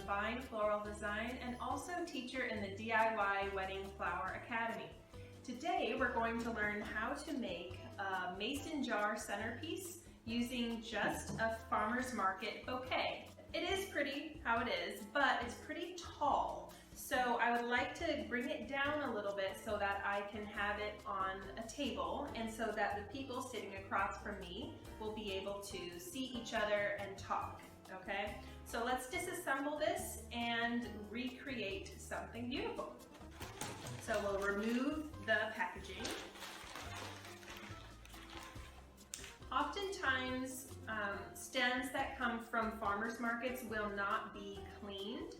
Fine Floral Design and also teacher in the DIY Wedding Flower Academy. Today we're going to learn how to make a mason jar centerpiece using just a farmer's market bouquet. It is pretty how it is, but it's pretty tall. So I would like to bring it down a little bit so that I can have it on a table and so that the people sitting across from me will be able to see each other and talk, okay? So let's disassemble this and recreate something beautiful. So we'll remove the packaging. Oftentimes, stems that come from farmers markets will not be cleaned.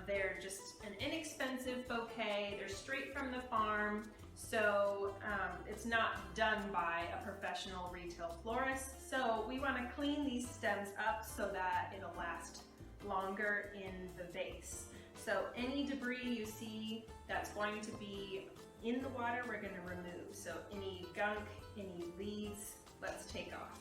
They're just an inexpensive bouquet. They're straight from the farm, so it's not done by a professional retail florist. So we want to clean these stems up so that it'll last longer in the vase. So any debris you see that's going to be in the water, we're going to remove. So any gunk, any leaves, let's take off.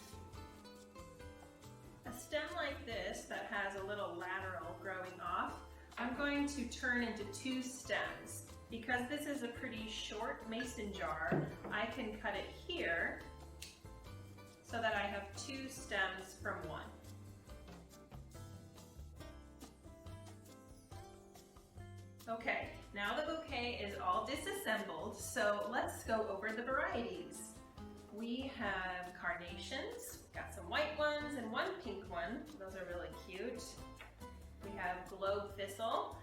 A stem like this that has a little lateral growing off, I'm going to turn into two stems. Because this is a pretty short mason jar, I can cut it here so that I have two stems from one. Okay, now the bouquet is all disassembled, so let's go over the varieties. We have carnations, got some white ones and one pink one. Those are really cute. We have globe thistle.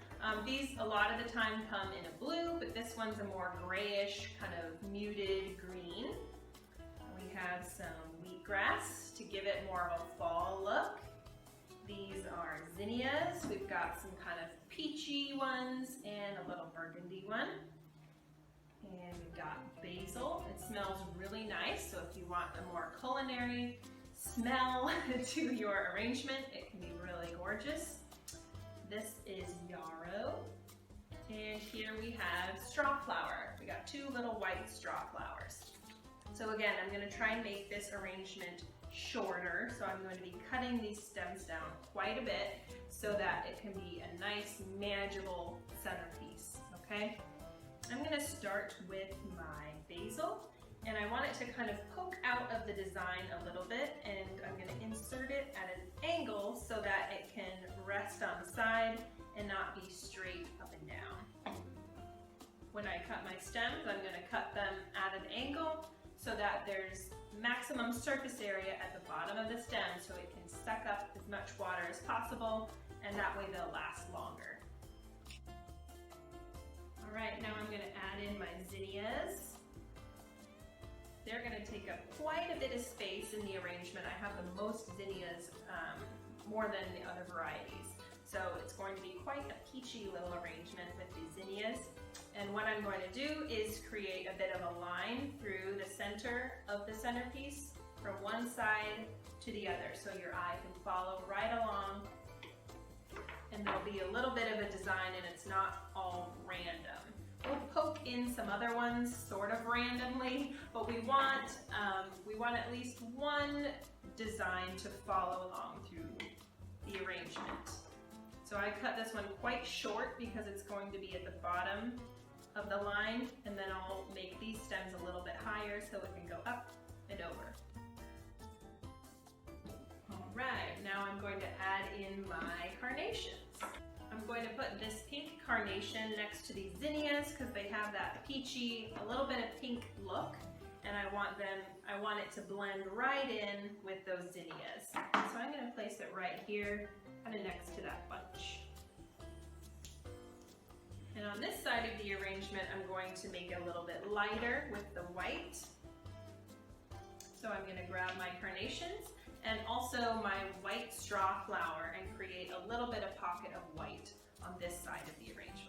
These a lot of the time come in a blue, but this one's a more grayish, kind of muted green. We have some wheatgrass to give it more of a fall look. These are zinnias. We've got some kind of peachy ones and a little burgundy one. And we've got basil. It smells really nice, so if you want a more culinary smell to your arrangement, it can be really gorgeous. This is yarrow. And here we have straw flower. We got two little white straw flowers. So again, I'm going to try and make this arrangement shorter. So I'm going to be cutting these stems down quite a bit so that it can be a nice, manageable centerpiece, okay? I'm going to start with my basil, and I want it to kind of poke out of the design a little bit, and I'm going to insert it at an angle so that it can rest on the side and not be straight up and down. When I cut my stems, I'm going to cut them at an angle so that there's maximum surface area at the bottom of the stem so it can suck up as much water as possible, and that way they'll last longer. All right, now I'm going to add in my zinnias. They're going to take up quite a bit of space in the arrangement. I have the most zinnias, more than the other varieties. So it's going to be quite a peachy little arrangement with the zinnias. And what I'm going to do is create a bit of a line through the center of the centerpiece from one side to the other, so your eye can follow right along. And there'll be a little bit of a design and it's not all random. We'll poke in some other ones sort of randomly, but we want at least one design to follow along through the arrangement. So I cut this one quite short because it's going to be at the bottom of the line, and then I'll make these stems a little bit higher so it can go up and over. Alright, now I'm going to add in my carnations. I'm going to put this pink carnation next to these zinnias because they have that peachy, a little bit of pink look, and I want it to blend right in with those zinnias. So I'm going to place it right here, kind of next to that bunch. And on this side of the arrangement, I'm going to make it a little bit lighter with the white. So I'm going to grab my carnations and also my white straw flower and create a little bit of pocket of white on this side of the arrangement.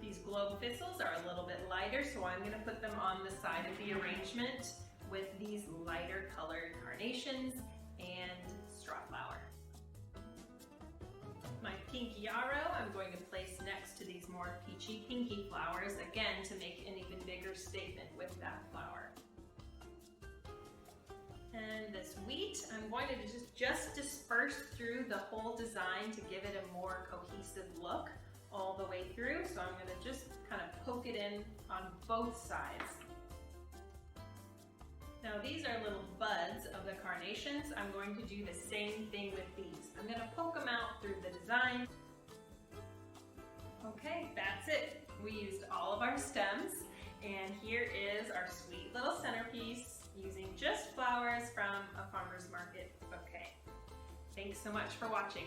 These globe thistles are a little bit lighter, so I'm going to put them on the side of the arrangement with these lighter colored carnations and straw flower. My pink yarrow I'm going to place next to these more peachy pinky flowers, again to make an even bigger statement with that flower. And this sweet, I'm going to just disperse through the whole design to give it a more cohesive look all the way through. So I'm going to just kind of poke it in on both sides. Now these are little buds of the carnations. I'm going to do the same thing with these. I'm going to poke them out through the design. Okay, that's it. We used all of our stems, and here is our sweet little centerpiece using just flowers from a farmer's market bouquet. Thanks so much for watching.